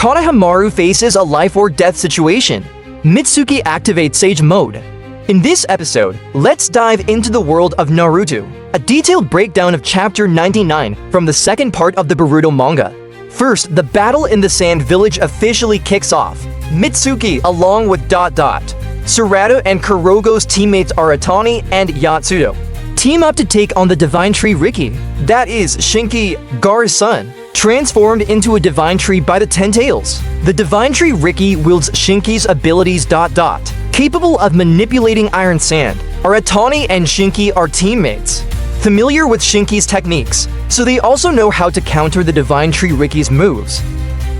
Konohamaru faces a life or death situation. Mitsuki activates Sage Mode. In this episode, let's dive into the world of Naruto, a detailed breakdown of Chapter 99 from the second part of the Boruto manga. First, the battle in the Sand Village officially kicks off. Mitsuki, along with Sarada and Kurogo's teammates Aratani and Yatsudo, team up to take on the Divine Tree Riki, that is, Shinki, Gaara's son, transformed into a Divine Tree by the Ten Tails. The Divine Tree Riki wields Shinki's abilities ... capable of manipulating iron sand. Aratani and Shinki are teammates, familiar with Shinki's techniques, so they also know how to counter the Divine Tree Riki's moves.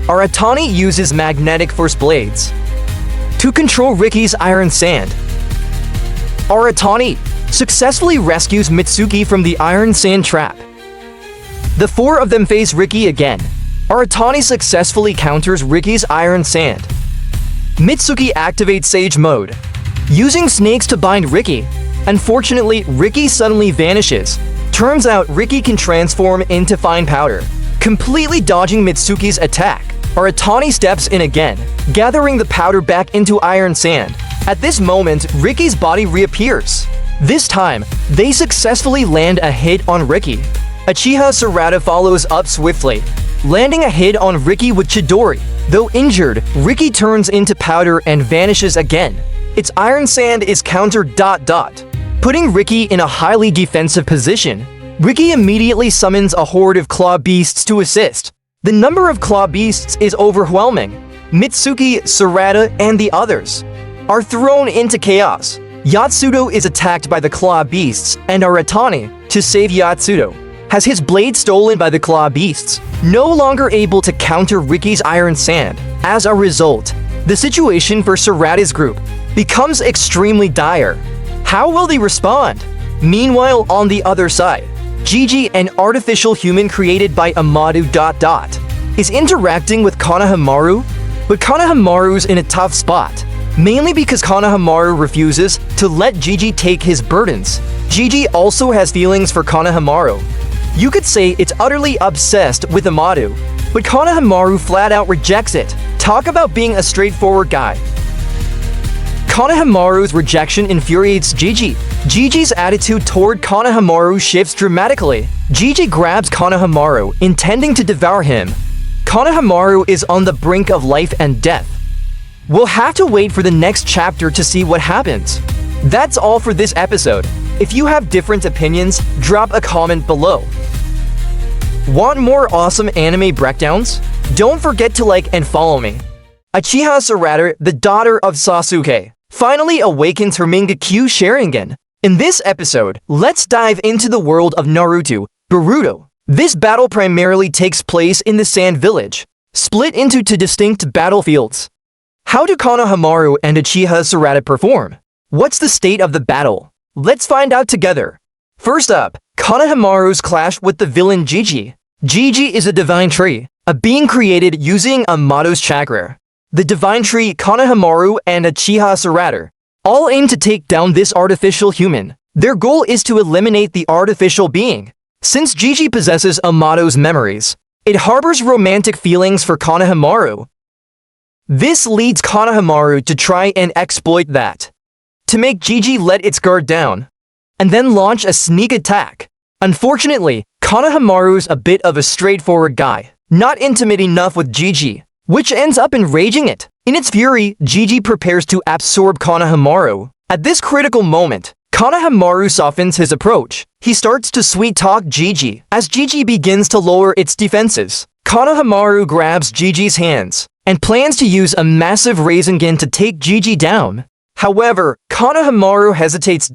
Aratani uses magnetic force blades to control Riki's iron sand. Aratani successfully rescues Mitsuki from the iron sand trap. The four of them face Riki again. Aratani successfully counters Riki's iron sand. Mitsuki activates Sage Mode, using snakes to bind Riki. Unfortunately, Riki suddenly vanishes. Turns out Riki can transform into fine powder, completely dodging Mitsuki's attack. Aratani steps in again, gathering the powder back into iron sand. At this moment, Riki's body reappears. This time, they successfully land a hit on Riki. Uchiha Sarada follows up swiftly, landing a hit on Riki with Chidori. Though injured, Riki turns into powder and vanishes again. Its iron sand is countered ... putting Riki in a highly defensive position. Riki immediately summons a horde of claw beasts to assist. The number of claw beasts is overwhelming. Mitsuki, Sarada, and the others are thrown into chaos. Yatsudo is attacked by the claw beasts, and Aratani, to save Yatsudo, has his blade stolen by the claw beasts, no longer able to counter Riki's iron sand. As a result, the situation for Sarada's group becomes extremely dire. How will they respond? Meanwhile, on the other side, Gigi, an artificial human created by Amado ... is interacting with Konohamaru, but Konohamaru's in a tough spot, mainly because Konohamaru refuses to let Gigi take his burdens. Gigi also has feelings for Konohamaru. You could say it's utterly obsessed with Amado, but Konohamaru flat out rejects it. Talk about being a straightforward guy. Konohamaru's rejection infuriates Gigi. Gigi's attitude toward Konohamaru shifts dramatically. Gigi grabs Konohamaru, intending to devour him. Konohamaru is on the brink of life and death. We'll have to wait for the next chapter to see what happens. That's all for this episode. If you have different opinions, drop a comment below. Want more awesome anime breakdowns? Don't forget to like and follow me. Uchiha Sarada, the daughter of Sasuke, finally awakens her Mangekyou Sharingan. In this episode, let's dive into the world of Naruto, Boruto. This battle primarily takes place in the Sand Village, split into two distinct battlefields. How do Konohamaru and Uchiha Sarada perform? What's the state of the battle? Let's find out together. First up, Konohamaru's clash with the villain Gigi. Gigi is a Divine Tree, a being created using Amado's chakra. The Divine Tree, Konohamaru, and Uchiha Sarada all aim to take down this artificial human. Their goal is to eliminate the artificial being. Since Gigi possesses Amado's memories, it harbors romantic feelings for Konohamaru. This leads Konohamaru to try and exploit that, to make Gigi let its guard down, and then launch a sneak attack. Unfortunately, Konohamaru's a bit of a straightforward guy, not intimate enough with Gigi, which ends up enraging it. In its fury, Gigi prepares to absorb Konohamaru. At this critical moment, Konohamaru softens his approach. He starts to sweet-talk Gigi. As Gigi begins to lower its defenses, Konohamaru grabs Gigi's hands and plans to use a massive Rasengan to take Gigi down. However, Konohamaru hesitates ...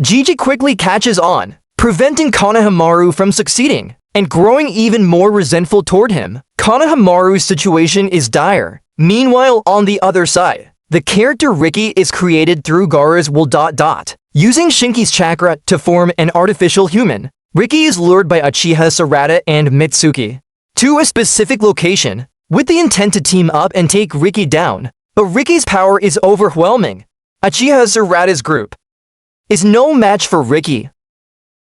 Gigi quickly catches on, preventing Konohamaru from succeeding, and growing even more resentful toward him. Konohamaru's situation is dire. Meanwhile, on the other side, the character Riki is created through Gaara's will ... Using Shinki's chakra to form an artificial human, Riki is lured by Uchiha Sarada and Mitsuki to a specific location, with the intent to team up and take Riki down. But Riki's power is overwhelming. Uchiha Sarada's group is no match for Riki.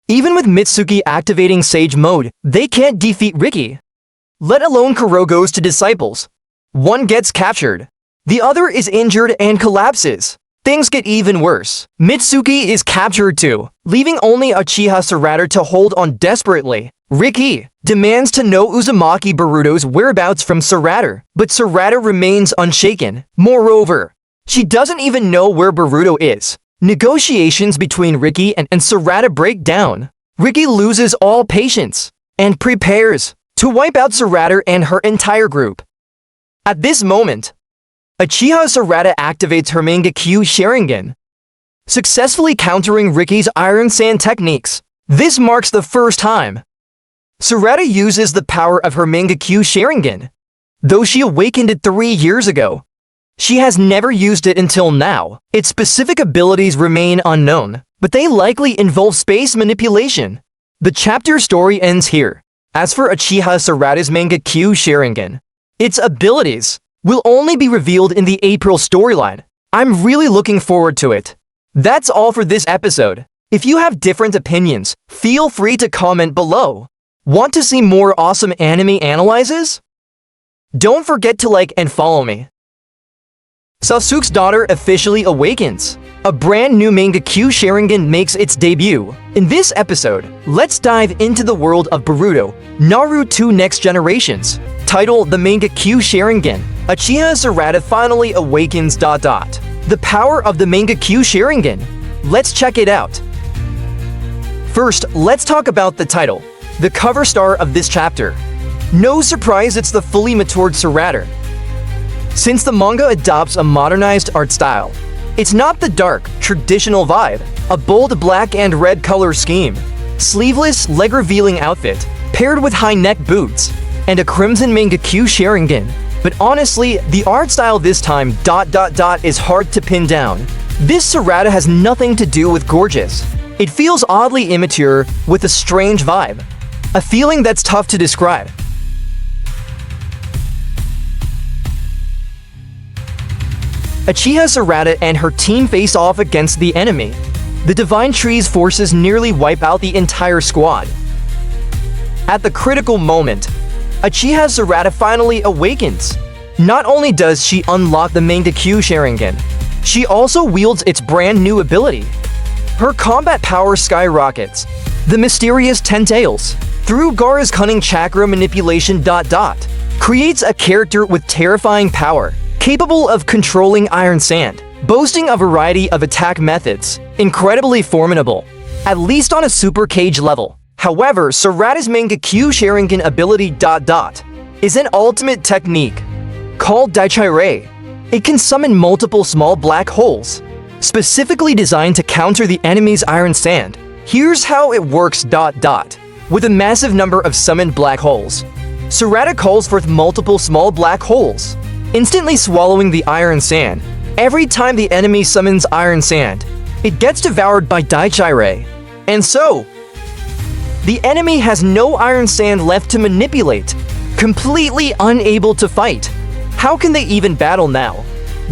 Even with Mitsuki activating Sage Mode, they can't defeat Riki, let alone Kurogo's two disciples. One gets captured. The other is injured and collapses. Things get even worse. Mitsuki is captured too, leaving only Uchiha Sarada to hold on desperately. Riki demands to know Uzumaki Boruto's whereabouts from Sarada, but Sarada remains unshaken. Moreover, she doesn't even know where Boruto is. Negotiations between Riki and Sarada break down. Riki loses all patience and prepares to wipe out Sarada and her entire group. At this moment, Uchiha Sarada activates her Mangekyou Sharingan, successfully countering Riki's Iron Sand techniques. This marks the first time Sarada uses the power of her Mangekyou Sharingan. Though she awakened it 3 years ago, she has never used it until now. Its specific abilities remain unknown, but they likely involve space manipulation. The chapter story ends here. As for Uchiha Sarada's Mangekyou Sharingan, its abilities will only be revealed in the April storyline. I'm really looking forward to it. That's all for this episode. If you have different opinions, feel free to comment below. Want to see more awesome anime analyses? Don't forget to like and follow me. Sasuke's daughter officially awakens. A brand new Mangekyou Sharingan makes its debut. In this episode, let's dive into the world of Boruto, Naruto Next Generations. Title: The Mangekyou Sharingan. Uchiha Sarada finally awakens... The power of the Mangekyou Sharingan. Let's check it out. First, let's talk about the title, the cover star of this chapter. No surprise, it's the fully matured Sarada. Since the manga adopts a modernized art style, it's not the dark, traditional vibe. A bold black and red color scheme, sleeveless, leg-revealing outfit, paired with high-neck boots, and a crimson Mangekyou Sharingan. But honestly, the art style this time... is hard to pin down. This Sarada has nothing to do with gorgeous. It feels oddly immature with a strange vibe. A feeling that's tough to describe. Uchiha Sarada and her team face off against the enemy. The Divine Tree's forces nearly wipe out the entire squad. At the critical moment, Uchiha Sarada finally awakens. Not only does she unlock the Mangekyou Sharingan, she also wields its brand new ability. Her combat power skyrockets. The mysterious Ten Tails, through Gaara's cunning chakra manipulation... creates a character with terrifying power, capable of controlling Iron Sand, boasting a variety of attack methods, incredibly formidable, at least on a super cage level. However, Sarada's Mangekyou Sharingan ability... is an ultimate technique called Daichirei. It can summon multiple small black holes, specifically designed to counter the enemy's Iron Sand. Here's how it works... With a massive number of summoned black holes, Sarada calls forth multiple small black holes, instantly swallowing the Iron Sand. Every time the enemy summons Iron Sand, it gets devoured by Daichirei. And so, the enemy has no Iron Sand left to manipulate, completely unable to fight. How can they even battle now?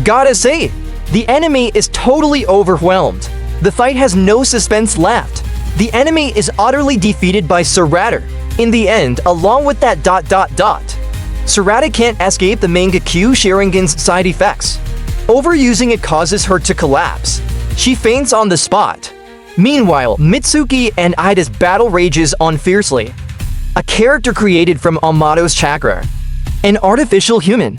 Gotta say, the enemy is totally overwhelmed. The fight has no suspense left. The enemy is utterly defeated by Sarada. In the end, along with that... Sarada can't escape the Mangekyou Sharingan's side effects. Overusing it causes her to collapse. She faints on the spot. Meanwhile, Mitsuki and Ida's battle rages on fiercely. A character created from Amato's chakra. An artificial human.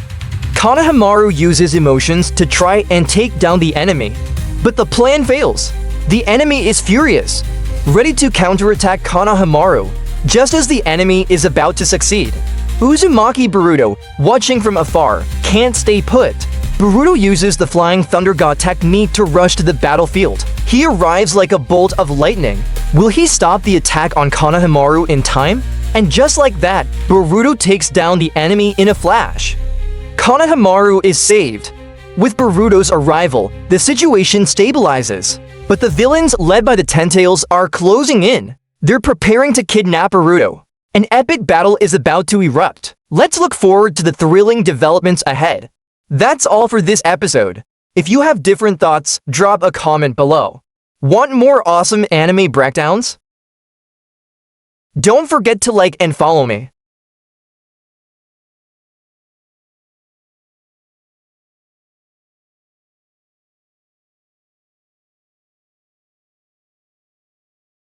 Konoha uses emotions to try and take down the enemy. But the plan fails. The enemy is furious, ready to counterattack Konoha just as the enemy is about to succeed. Uzumaki Boruto, watching from afar, can't stay put. Boruto uses the Flying Thunder God technique to rush to the battlefield. He arrives like a bolt of lightning. Will he stop the attack on Konoha in time? And just like that, Boruto takes down the enemy in a flash. Konoha is saved. With Boruto's arrival, the situation stabilizes. But the villains, led by the Ten Tails, are closing in. They're preparing to kidnap Boruto. An epic battle is about to erupt. Let's look forward to the thrilling developments ahead. That's all for this episode. If you have different thoughts, drop a comment below. Want more awesome anime breakdowns? Don't forget to like and follow me.